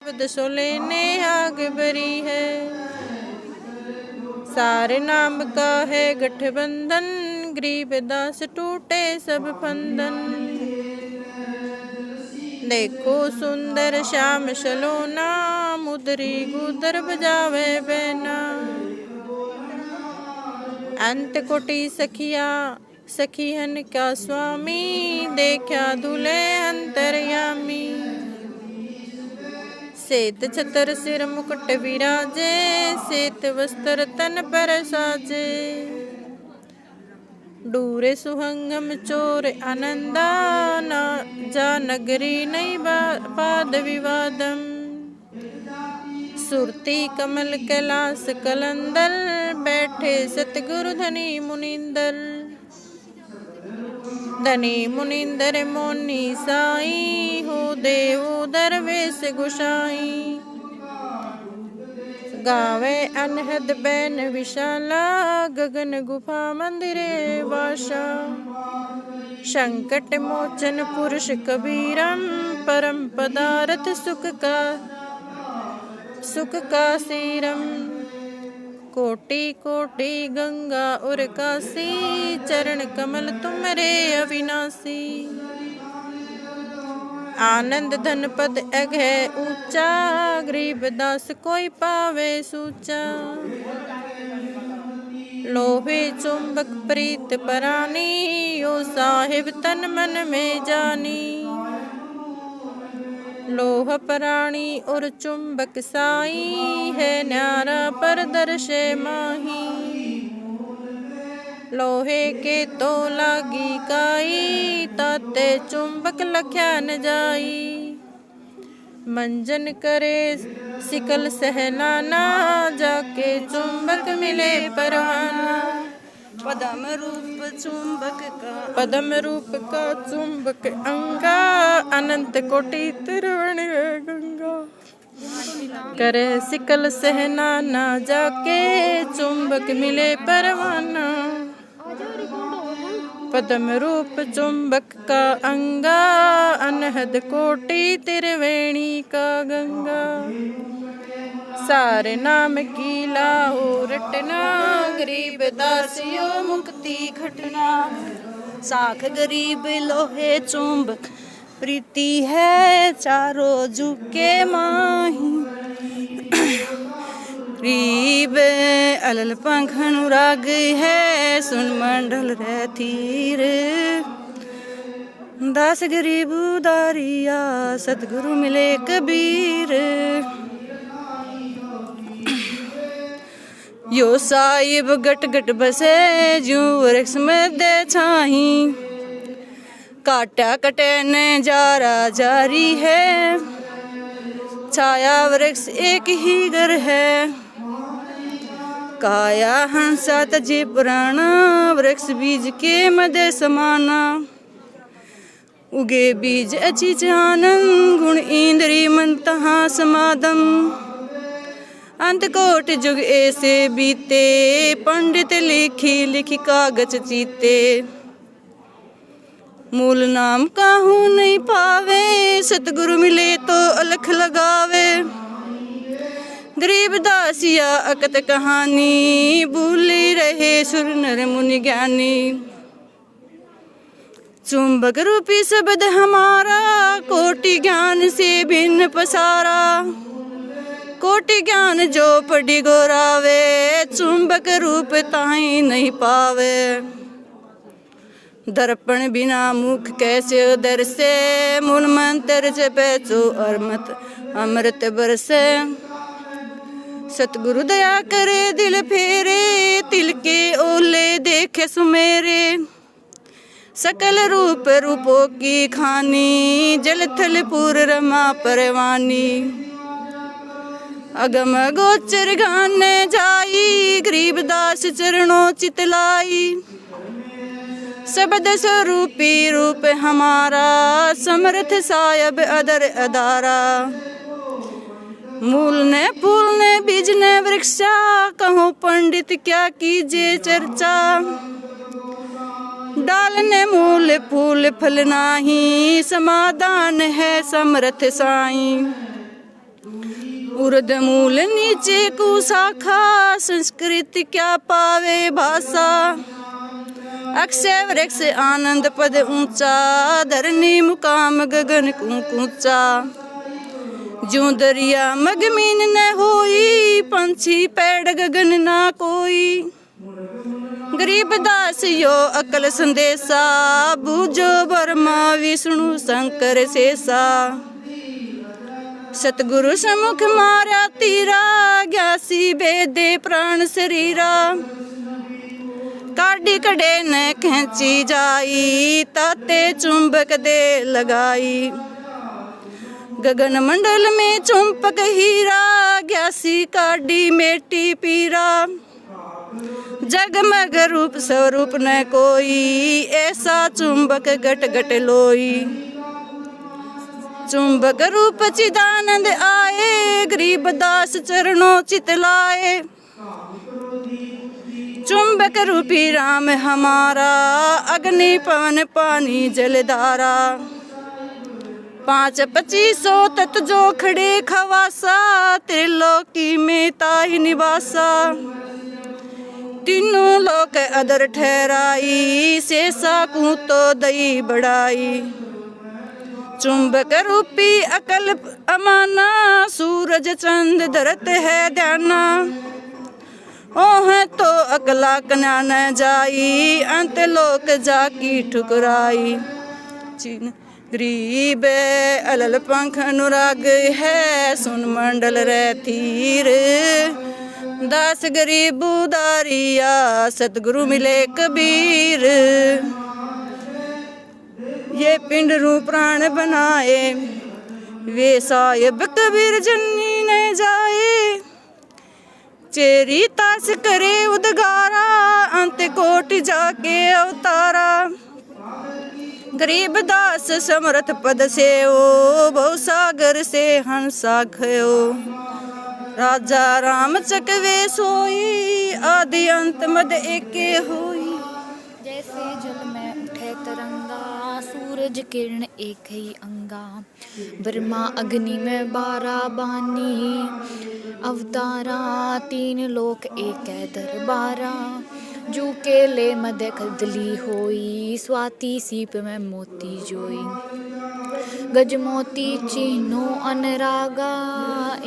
दसोले ने आग भरी है। सारे नाम का है गठबंधन, गरीब दास टूटे सब फंदन। देखो सुंदर श्याम सलोना, मुदरी गुदर बजावे बैना। अंत कोटि सखिया सखिहन का स्वामी, देखा दुले अंतर्यामी। सेत छतर सिर मुकुट विराजे, सेत वस्त्र तन पर साजे। डूरे सुहंगम चोर आनंदा, जा नगरी नहीं पाद विवादम। सुरती कमल कैलाश कलंदर, बैठे सतगुरु धनी मुनिंदर। धनी मुनिंदर मोनी साई, हो देव दरवेश गुसाई। गावे अनहद बैन विशाला, गगन गुफा मंदिरे वाशा। संकट मोचन पुरुष कबीरम, परम पदार्थ सुख का सीरम। कोटि कोटि गंगा और काशी, चरण कमल तुमरे अविनाशी। आनंद धन पद अगह ऊंचा, गरीब दास कोई पावे सूचा। लोभे चुंबक प्रीत परानी, ओ साहिब तन मन में जानी। लोह प्राणी और चुंबक साई, है न्यारा पर दर्शे माही। लोहे के तो लागी काई, ताते चुंबक लख्या न जाई। मंजन करे सिकल सहनाना, जाके चुंबक मिले परवाना। पदम रूप का चुंबक अंगा, अनंत कोटि तिरुवण गंगा। करे सिकल सहनाना, जाके चुंबक मिले परवाना। पदम रूप चुंबक का अंगा, अनहद कोटि त्रिवेणी का गंगा। सारे नाम की लाओ रटना, गरीब दासियों मुक्ति घटना। साख गरीब लोहे चुंबक, प्रीति है चारों झुके माही। गरीब अलल पंख अनुराग है, सुन मंडल रहतीर। दास गरीब उदारिया, सतगुरु मिले कबीर। यो साहिब गट गट बसे, जू वृक्ष में दे छाही। काटा कटे ने जारा जारी है, छाया वृक्ष एक ही घर है। काया हंसा तजे पुराना, वृक्ष बीज के मदे समाना। उगे बीज अची जानन, गुण इंद्री मन तहा समादम। अंत कोट जुग ऐसे बीते, पंडित लिखी लिखी कागज चीते। मूल नाम काहू नहीं पावे, सतगुरु मिले तो अलख लगावे। गरीब दासिया अकत कहानी, भूली रहे सुर नर मुनि ज्ञानी। चुंबक रूपी शब्द हमारा, कोटि ज्ञान से भिन्न पसारा। कोटि ज्ञान जो पढ़ी गोरावे, चुंबक रूप ताई नहीं पावे। दर्पण बिना मुख कैसे दर्शे, मूल मंत्र जपे जो अमृत बरसे। सतगुरु दया करे दिल फेरे, तिल के ओले देखे सुमेरे। सकल रूप रूपों की खानी, जल थल पूर रमा परवानी। अगम गोचर गाने जाई, गरीब दास चरणों चितलाई। शब्द स्वरूपी रूप हमारा, समर्थ सायब अदर अदारा। मूल ने फूल ने बीज ने वृक्षा, कहो पंडित क्या कीजिए चर्चा। डाल ने मूल फूल फल नाही, समाधान है समर्थ साईं। उर्द मूल नीचे को शाखा, संस्कृत क्या पावे भाषा। अक्षय वृक्ष आनंद पद ऊंचा, धरनी मुकाम गगन ऊंचा। जो दरिया मगमीन न होई, पंछी पेड़ गगन ना कोई। गरीब दास यो अकल संदेशा, बूझो ब्रह्मा विष्णु शंकर शेषा। सतगुरु समुख मारा तीरा, ग्यासी बेदे प्राण शरीरा। काडी कड़े न खेची जाई, ताते चुंबक दे लगाई। गगन मंडल में चुंबक हीरा, ग्यासी काडी मेटी पीरा। जगमग रूप स्वरूप न कोई, ऐसा चुंबक गट गट लोई। चुंबक रूप चिदानंद आए, गरीब दास चरणों चितलाए। चुंबक रूपी राम हमारा, अग्नि पवन पानी जलधारा। 5-25 तत् जो खड़े खवासा, त्रिलोकी में ताहि निवासा। तीनों लोक अदर ठहराई, शेषा को तो दई बढ़ाई। चुंबक रूपी अकल अमाना, सूरज चंद धरत है ध्याना। ओह तो अकला कना न जाई, अंत लोक जाकी ठुकराई। गरीब अलल पंख अनुराग है, सुन मंडल रहतीर। दास गरीब उदारिया, सतगुरु मिले कबीर। ये पिंड रू प्राण बनाए, वे साहिब कबीर जन्नी न जाए। चेरी तास करे उदगारा, अंत कोट जाके अवतारा। गरीब दास समर्थ पद से ओ, बहु सागर से हंसा खयो। राजा राम चकवे सोई, आदि अंत मद एके होई। जैसे जल में उठे तरंगा, सूरज किरण एक ही अंगा। ब्रह्मा अग्नि में 12 बानी, अवतारा 3 लोक एक दरबारा। जू केले मद कदली होई, स्वाति सीप में मोती जोई। गज मोती चिन्हो अनुरागा,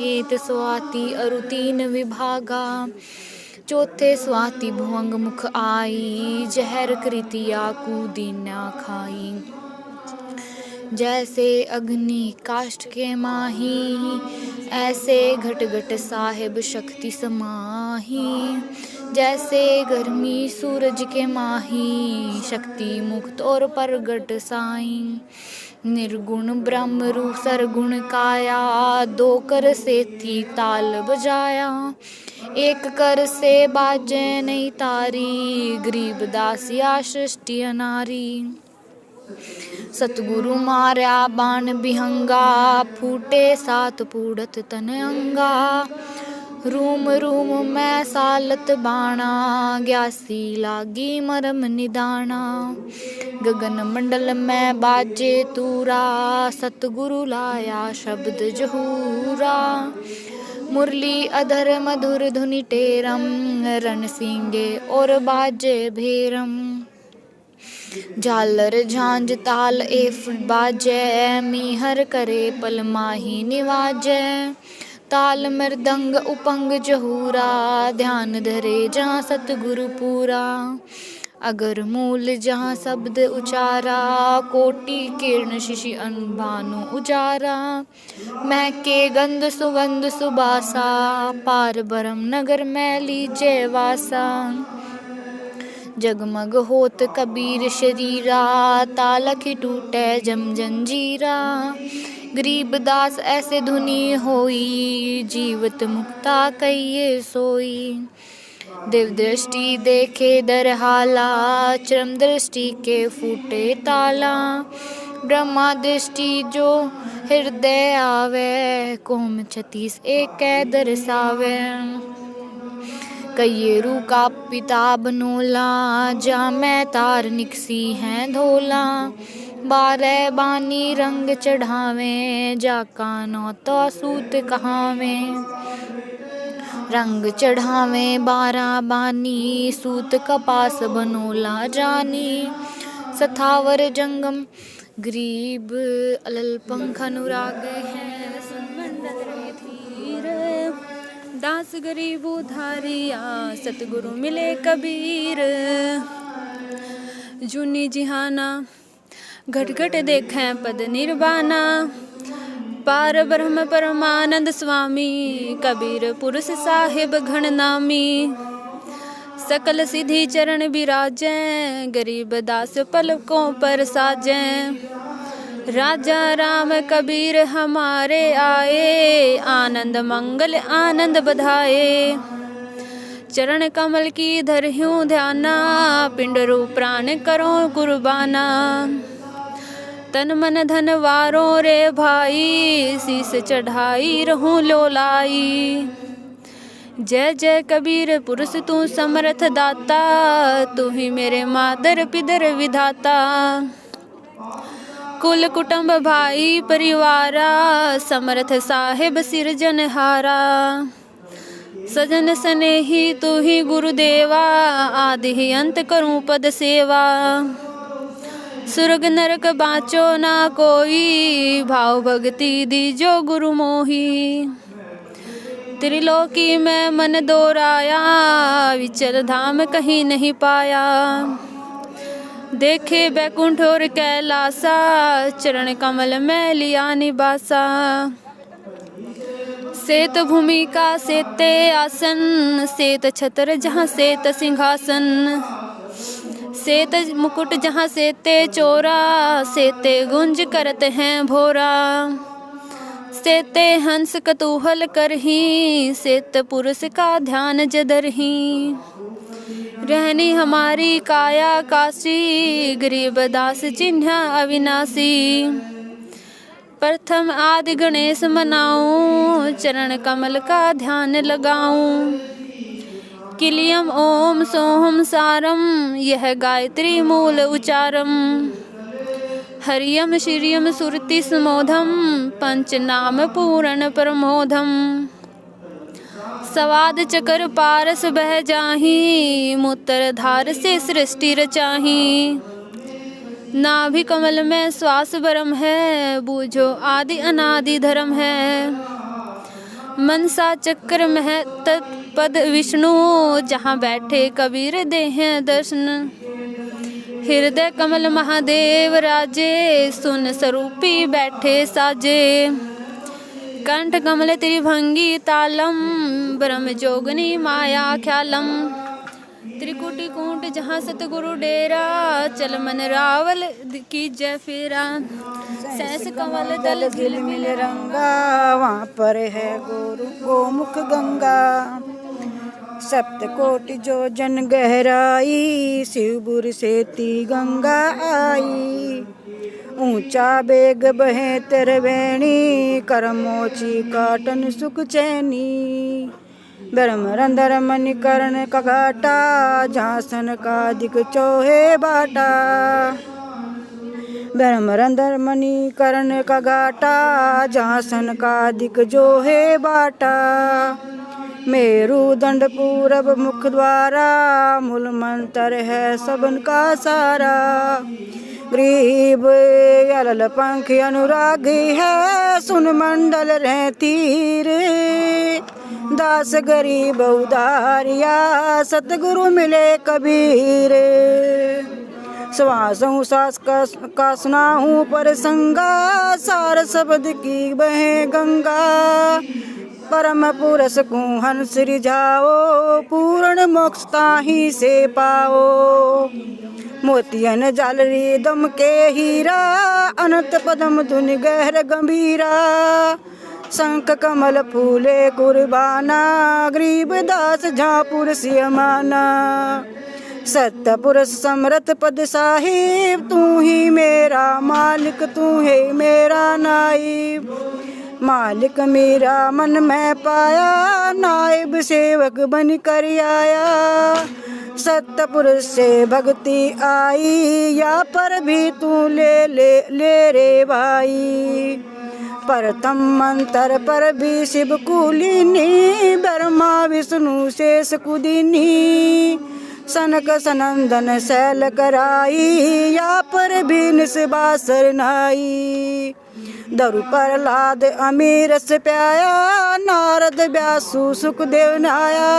एत स्वाति अरु 3 विभागा। चौथे स्वाति भुवंग मुख आई, जहर कृतिया कूदी न खाई। जैसे अग्नि काष्ठ के माही, ऐसे घट घट साहिब शक्ति समाही। जैसे गर्मी सूरज के माही, शक्ति मुक्त और प्रगट साई। निर्गुण ब्रह्म रूप सरगुण काया, 2 कर से थी ताल बजाया। 1 कर से बाजे नहीं तारी, गरीब दासिया सृष्टि अनारी। सतगुरु मार्या बाण बिहंगा, फूटे 7 पूड़त तन अंगा। रूम रूम में सालत बाणा, ग्यासी लागी मरम निदाना। गगन मंडल में बाजे तूरा, सतगुरु लाया शब्द जहूरा। मुरली अधर मधुर धुनि टेरम, रण सिंगे और बाजे भेरम। झालर झांझ ताल एफ बाजे, मीहर करे पल माही निवाजे। ताल मृदंग उपंग जहूरा, ध्यान धरे जहाँ सतगुरु पूरा। अगर मूल जहाँ शब्द उचारा, कोटि किरण शिशि अनभानु उजारा। महके गंध सुगंध सुबासा, पार ब्रह्म नगर में लीजे वासा। जगमग होत कबीर शरीरा, तालख टूटे जम जंजीरा। गरीब दास ऐसे धुनी होई, जीवत मुक्ता कहिए सोई। दिव दृष्टि देखे दरहाला, चरम दृष्टि के फूटे ताला। ब्रह्मा दृष्टि जो हृदय आवे, कोम 36 एक दर्शावे। कई रू का पिता बनोला, जा मैं तार निकसी हैं धोला। बारह बानी रंग चढ़ावें, जाका नौतो सूत कहावें। रंग चढ़ावें बारह बानी, सूत कपास बनोला जानी। सथावर जंगम गरीब, अलल पंख अनुराग है, सुनमंडल रे धीर। दास गरीब उधारिया, सतगुरु मिले कबीर। जूनी जिहाना घट घट देखें पद निर्वाणा, पार ब्रह्म परमानंद स्वामी, कबीर पुरुष साहिब घन नामी। सकल सिद्धि चरण बिराजें, गरीब दास पलकों पर साजें। राजा राम कबीर हमारे आए, आनंद मंगल आनंद बधाए। चरण कमल की धरहूँ ध्याना, पिंड रूप प्राण करो कुर्बाना। तन मन धन वारों रे भाई, शीस चढ़ाई रहूं लोलाई। जय जय कबीर पुरुष तू समर्थ दाता, तू ही मेरे मादर पिदर विधाता। कुल कुटुंब भाई परिवारा, समर्थ साहिब सिरजनहारा। सजन स्नेही तू ही गुरुदेवा, आदि ही अंत करूं पद सेवा। सुरग नरक बाँचो ना कोई, भाव भक्ति दीजो गुरु मोही। त्रिलोकी में मन दोराया, विचल धाम कहीं नहीं पाया। देखे बैकुंठ और कैलासा, चरण कमल में लिया निवासा। सेत भूमि का सेते आसन, सेत छत्र जहाँ सेत सिंहासन। सेत मुकुट जहाँ सेते चोरा, सेते गुंज करते हैं भोरा। सेते हंस कतूहल करही, सेत पुरुष का ध्यान जदरही। रहनी हमारी काया काशी, गरीब दास चिन्ह अविनाशी। प्रथम आदि गणेश मनाऊं, चरण कमल का ध्यान लगाऊं। किलियम ओम सोहम सारम, यह गायत्री मूल उचारम। हरियम श्रियम सुरति सुमोधम, पंच नाम पूरण प्रमोदम। सवाद चकर पारस बह जाही, मूत्र धार से सृष्टि रचाही। नाभि कमल में श्वास ब्रह्म है, बूझो आदि अनादि धर्म है। मनसा चक्र में तत्पद विष्णु, जहाँ बैठे कबीर देहें दर्शन। हृदय कमल महादेव राजे, सुन स्वरूपी बैठे साजे। कंठ कमल त्रिभंगी तालम, ब्रह्म जोगनी माया ख्यालम। त्रिकुटी कूट जहाँ सतगुरु डेरा, चल मन रावल की जय फेरा। सहस कमल दल गिल मिल रंगा, वहाँ पर है गोरु गोमुख गंगा। सप्तकोटि जो जन गहराई, शिवपुर सेती गंगा आई। ऊंचा बेग बहे तरवेणी, करमोची काटन सुख चैनी। ब्रह्मरंधर मणिकर्ण का घाटा, जहाँ सन का दिक चौहे बाटा। ब्रह्मरंधर मणिकर्ण का घाटा, जहाँ सन का दिक जो है बाटा। मेरु दंड पूरब मुख द्वारा, मूल मंत्र है सबन का सारा। गरीब अलल पंख अनुरागी है, सुन मंडल रहती रे। दास गरीब उदारिया, सतगुरु मिले कबीर। श्वासों सास का सुनाऊं पर संगा, सार शब्द की बहे गंगा। परम पुरुष को हंस रिझाओ, पूर्ण मोक्ष ताहि से पाओ। मोतियन जालरी दम के हीरा, अनंत पदम धुनि गहर गंभीरा। शंख कमल फूले कुर्बाना, गरीब दास झापुर सियमाना। सत्य पुरुष समर्थ पद साहिब, तू ही मेरा मालिक, तू है मेरा नाइब। मालिक मेरा मन में पाया, नाइब सेवक बन कर आया। सतपुरुष से भक्ति आई, या पर भी तू ले ले ले रे भाई। प्रथम मंत्र पर भी शिव कुलिनी, ब्रह्मा विष्णु शेष कुदिनी। सनक सनंदन शैल कराई, या पर भी निस्बासर नाई। दरु प्रहलाद अमीर से प्याया, नारद व्यासु सुखदेव नाया।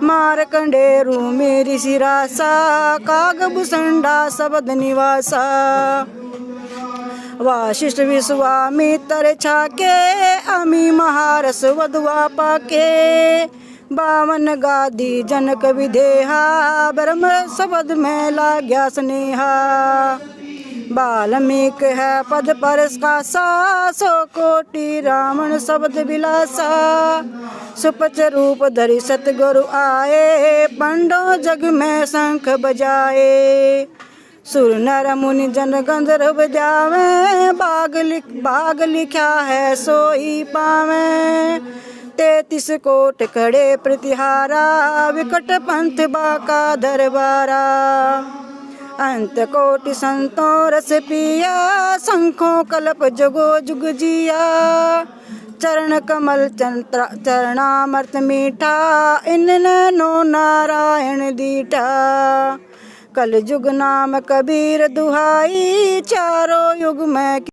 मारकंडेरू मेरी सिरासा, कागभूषणा शब्द निवासा। वाशिष्ठ विश्वामित्र छाके, अमी महारस वधुआ पाके। 52 गादी जनक विदेहा, ब्रह्म शब्द में लाग्या स्नेहा। वाल्मीकि है पद पर कासा, 100 कोटि रावण शब्द विलासा। सुपच रूप धरि सतगुरु आए, पंडो जग में शंख बजाए। सुर नर मुनि जन गंधर्व जावे, भाग लिखा है सोई पावे। 33 कोट खड़े प्रतिहारा, विकट पंथ बाका दरबारा। अंत कोटि संतों रस पिया, शंखों कल्प जगो जुग जिया। चरण कमल चरणामृत मीठा, इन नैनो नारायण दीठा। कल युग नाम कबीर दुहाई, चारों युग में